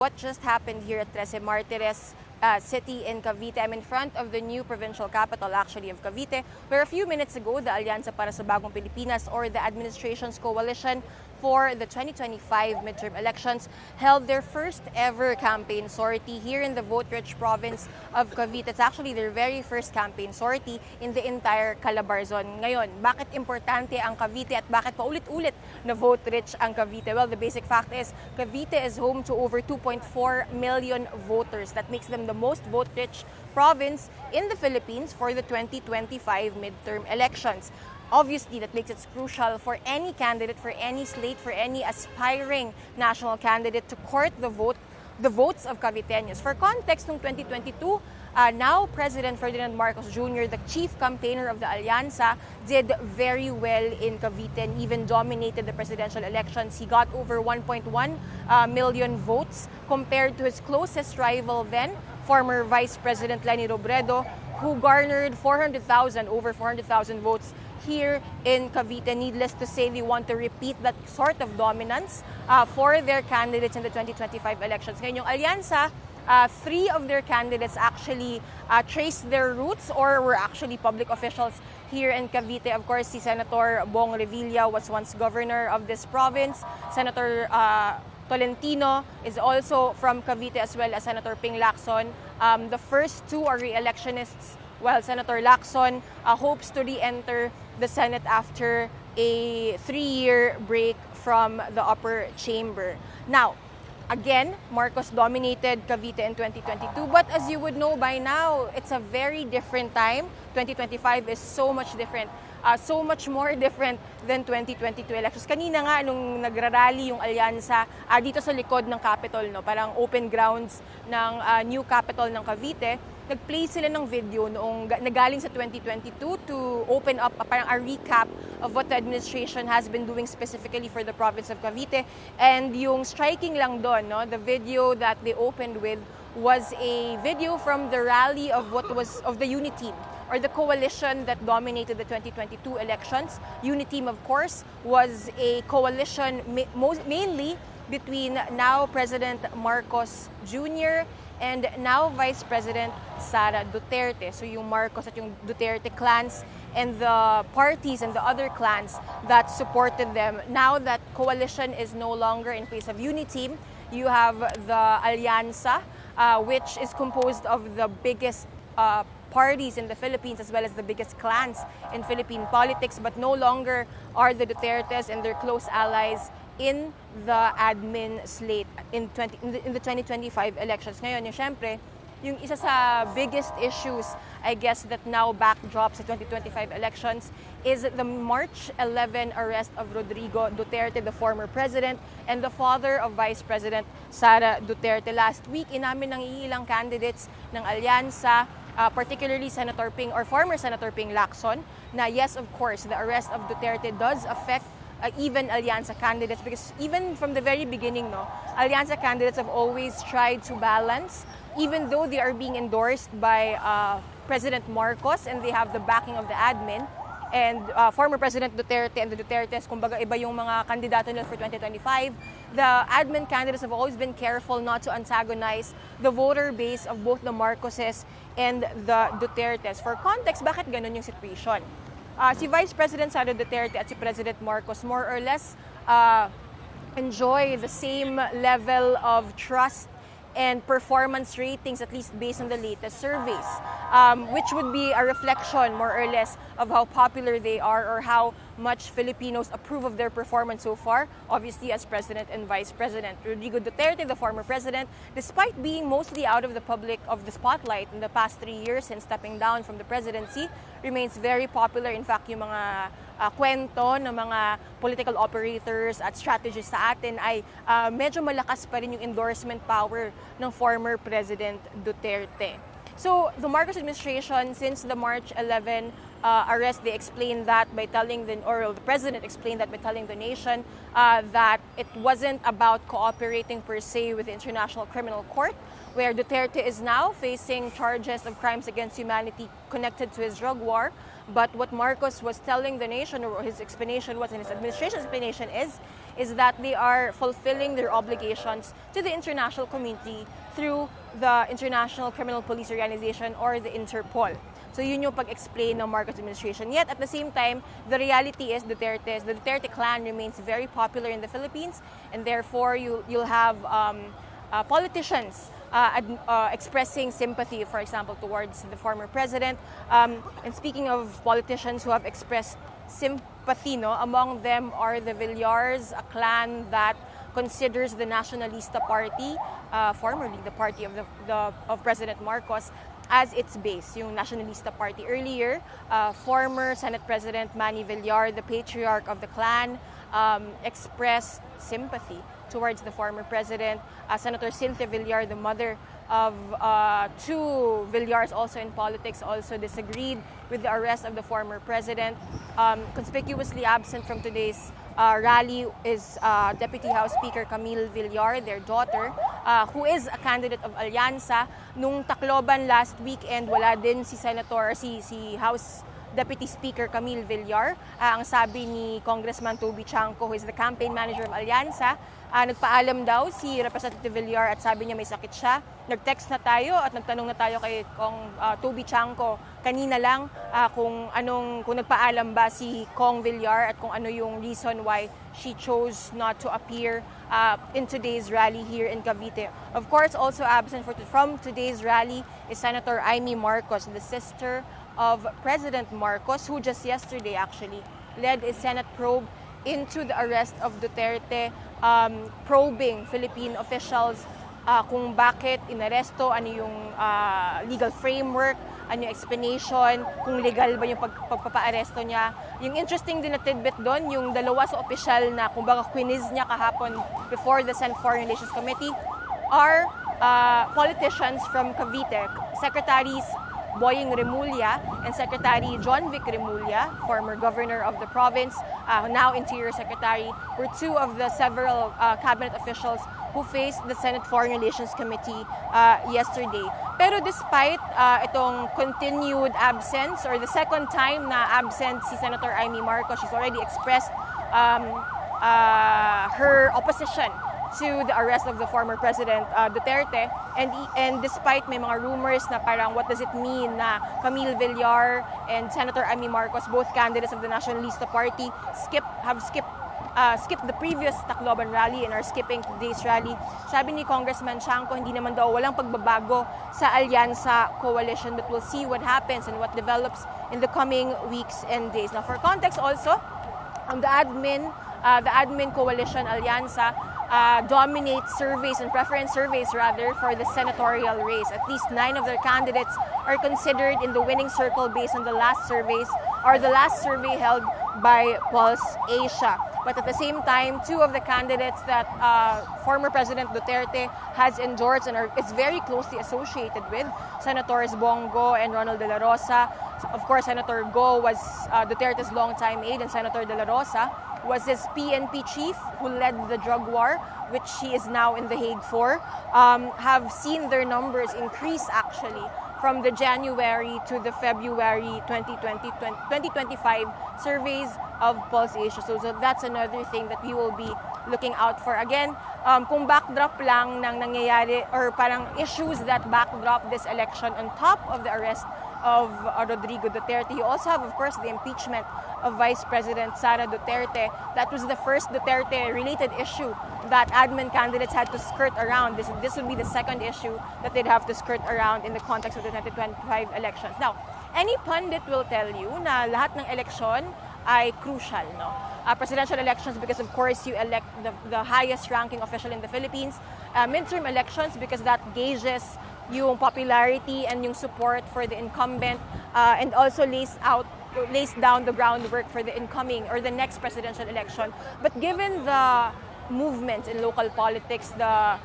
What just happened here at Trece Martires City in Cavite? I'm in front of the new provincial capital actually of Cavite, where a few minutes ago the Alyansa para sa Bagong Pilipinas, or the administration's coalition for the 2025 midterm elections, held their first ever campaign sortie here in the vote-rich province of Cavite. It's actually their very first campaign sortie in the entire Calabarzon. Ngayon, bakit importante ang Cavite at bakit paulit-ulit na vote-rich ang Cavite? Well, the basic fact is Cavite is home to over 2.4 million voters. That makes them the most vote-rich province in the Philippines for the 2025 midterm elections. Obviously, that makes it crucial for any candidate, for any slate, for any aspiring national candidate to court the votes of Caviteños. For context, noong 2022, now President Ferdinand Marcos Jr., the chief campaigner of the Alyansa, did very well in Cavite and even dominated the presidential elections. He got over 1.1 million votes compared to his closest rival then, former Vice President Leni Robredo, who garnered over 400,000 votes here in Cavite. Needless to say, they want to repeat that sort of dominance for their candidates in the 2025 elections. Ngayon, yung Alyansa, three of their candidates actually traced their roots or were actually public officials here in Cavite. Of course, si Senator Bong Revilla was once governor of this province. Senator Tolentino is also from Cavite, as well as Senator Ping Lacson. The first two are re-electionists, while Senator Lacson hopes to re-enter the Senate after a 3-year break from the upper chamber. Now, again, Marcos dominated Cavite in 2022, but as you would know by now, it's a very different time. 2025 is so much different. So much more different than 2022 elections. Kanina nga, nung nagrarally yung Alyansa dito sa likod ng Capitol, no, parang open grounds ng new capital ng Cavite, nag-play sila ng video noong nagaling sa 2022 to open up parang a recap of what the administration has been doing specifically for the province of Cavite. And yung striking lang doon, no, the video that they opened with was a video from the rally of the Uniteam, or the coalition that dominated the 2022 elections. Uniteam, of course, was a coalition mainly between now President Marcos Jr. and now Vice President Sara Duterte. So yung Marcos at yung Duterte clans and the parties and the other clans that supported them. Now that coalition is no longer in place of Uniteam, you have the Alyansa, which is composed of the biggest parties in the Philippines as well as the biggest clans in Philippine politics, but no longer are the Dutertes and their close allies in the admin slate in the 2025 elections. Ngayon, yung syempre, yung isa sa biggest issues, I guess, that now backdrops sa 2025 elections is the March 11 arrest of Rodrigo Duterte, the former president, and the father of Vice President Sara Duterte. Last week, inamin ng ilang candidates ng Alyansa, particularly Senator Ping or former Senator Ping Lacson, na yes, of course, the arrest of Duterte does affect even Alyansa candidates, because even from the very beginning, no, Alyansa candidates have always tried to balance, even though they are being endorsed by President Marcos and they have the backing of the admin, and former President Duterte and the Dutertes, kumbaga iba yung mga kandidato nila for 2025, the admin candidates have always been careful not to antagonize the voter base of both the Marcoses and the Dutertes. For context, bakit ganun yung situation? Si Vice President Sara Duterte at si President Marcos more or less enjoy the same level of trust and performance ratings, at least based on the latest surveys, which would be a reflection more or less of how popular they are or how much Filipinos approve of their performance so far, obviously as President and Vice President. Rodrigo Duterte, the former president, despite being mostly out of the spotlight in the past 3 years since stepping down from the presidency, remains very popular. In fact, yung mga kwento ng mga political operators at strategists sa atin ay medyo malakas pa rin yung endorsement power ng former President Duterte. So the Marcos administration, since the March 11 arrest, they explained that by telling the president explained that by telling the nation that it wasn't about cooperating per se with the International Criminal Court, where Duterte is now facing charges of crimes against humanity connected to his drug war, But what Marcos was telling the nation, or his explanation was, and his administration's explanation is that they are fulfilling their obligations to the international community through the International Criminal Police Organization or the Interpol. So yun yung pag-explain ng Marcos administration. Yet at the same time, the reality is the Duterte clan remains very popular in the Philippines, and therefore you'll have politicians expressing sympathy, for example, towards the former president. And speaking of politicians who have expressed sympathy, among them are the Villars, a clan that considers the Nacionalista party, formerly the party of President Marcos, as its base, yung Nacionalista party. Earlier, former Senate President Manny Villar, the patriarch of the clan, expressed sympathy towards the former president. Senator Cynthia Villar, the mother of two Villars also in politics, also disagreed with the arrest of the former president. Conspicuously absent from today's rally is Deputy House Speaker Camille Villar, their daughter, who is a candidate of Alyansa. Nung Tacloban last weekend, wala din si House Deputy Speaker Camille Villar. Ang sabi ni Congressman Toby Chanco, who is the campaign manager of Alyansa, nagpaalam daw si Representative Villar at sabi niya may sakit siya. Nag-text na tayo at nagtanong na tayo kay Toby Chanco kanina lang kung nagpaalam ba si Kong Villar at kung ano yung reason why she chose not to appear in today's rally here in Cavite. Of course, also absent from today's rally is Senator Imee Marcos, the sister of President Marcos, who just yesterday actually led a Senate probe into the arrest of Duterte, probing Philippine officials kung bakit inaresto, ano yung legal framework, ano yung explanation, kung legal ba yung pagpapaaresto niya. Yung interesting din na tidbit doon, yung dalawa sa opisyal na kumbaga quiz niya kahapon before the Senate Foreign Relations Committee are politicians from Cavite, Secretaries Boying Remulla and Secretary John Vic Remulla, former governor of the province, now Interior Secretary, were two of the several cabinet officials who faced the Senate Foreign Relations Committee yesterday. Pero despite itong continued absence, or the second time na absent si Senator Imee Marcos, she's already expressed her opposition to the arrest of the former President Duterte, and despite may mga rumors na parang what does it mean na Camille Villar and Senator Imee Marcos, both candidates of the Nacionalista Party, have skipped the previous Tacloban rally and are skipping today's rally. Sabi ni Congressman Chanco, hindi naman daw walang pagbabago sa Alyansa coalition, but we'll see what happens and what develops in the coming weeks and days. Now, for context also, the admin coalition Alyansa dominates surveys and preference surveys rather for the senatorial race. At least 9 of their candidates are considered in the winning circle based on the last survey held by Pulse Asia. But at the same time, 2 of the candidates that former President Duterte has endorsed and is very closely associated with, Senators Bongo and Ronald De La Rosa. Of course, Senator Go was Duterte's longtime aide, and Senator De La Rosa was his PNP chief who led the drug war, which he is now in The Hague for, have seen their numbers increase actually from the January to the February 2025 surveys of Pulse Asia. So that's another thing that we will be looking out for. Again, kung backdrop lang ng nangyayari or parang issues that backdrop this election on top of the arrest of Rodrigo Duterte, you also have, of course, the impeachment of Vice President Sara Duterte. That was the first Duterte-related issue that admin candidates had to skirt around. This would be the second issue that they'd have to skirt around in the context of the 2025 elections. Now, any pundit will tell you na lahat ng eleksyon ay crucial, no? Presidential elections because, of course, you elect the highest-ranking official in the Philippines. Midterm elections because that gauges yung popularity and yung support for the incumbent, and also lays down the groundwork for the incoming or the next presidential election. But given the movements in local politics, the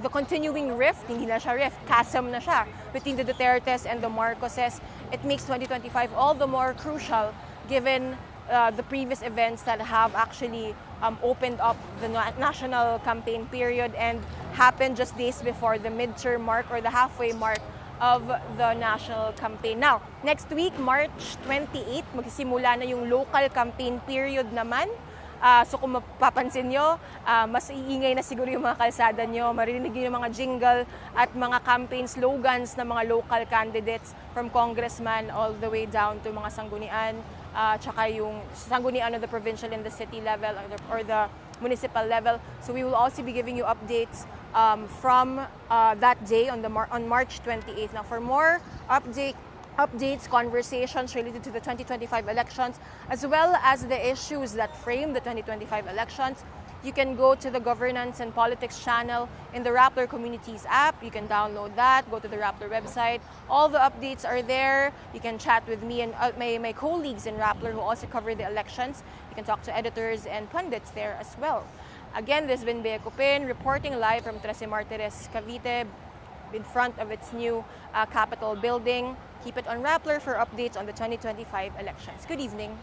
continuing rift, hindi na siya rift, chasm na siya, between the Dutertes and the Marcoses, it makes 2025 all the more crucial given the previous events that have actually opened up the national campaign period and happened just days before the midterm mark or the halfway mark of the national campaign. Now, next week, March 28, magsisimula na yung local campaign period naman. So kung mapapansin nyo, mas iingay na siguro yung mga kalsada nyo, maririnig nyo yung mga jingle at mga campaign slogans ng mga local candidates from congressman all the way down to mga sanggunian, tsaka yung sanggunian on the provincial and the city level or the municipal level. So we will also be giving you updates from that day on March 28th. Now for more updates, conversations related to the 2025 elections, as well as the issues that frame the 2025 elections, you can go to the Governance and Politics channel in the Rappler Communities app. You can download that, go to the Rappler website. All the updates are there. You can chat with me and my colleagues in Rappler who also cover the elections. You can talk to editors and pundits there as well. Again, this has been Bea Cupin reporting live from 13 Martires, Cavite, in front of its new Capitol building. Keep it on Rappler for updates on the 2025 elections. Good evening.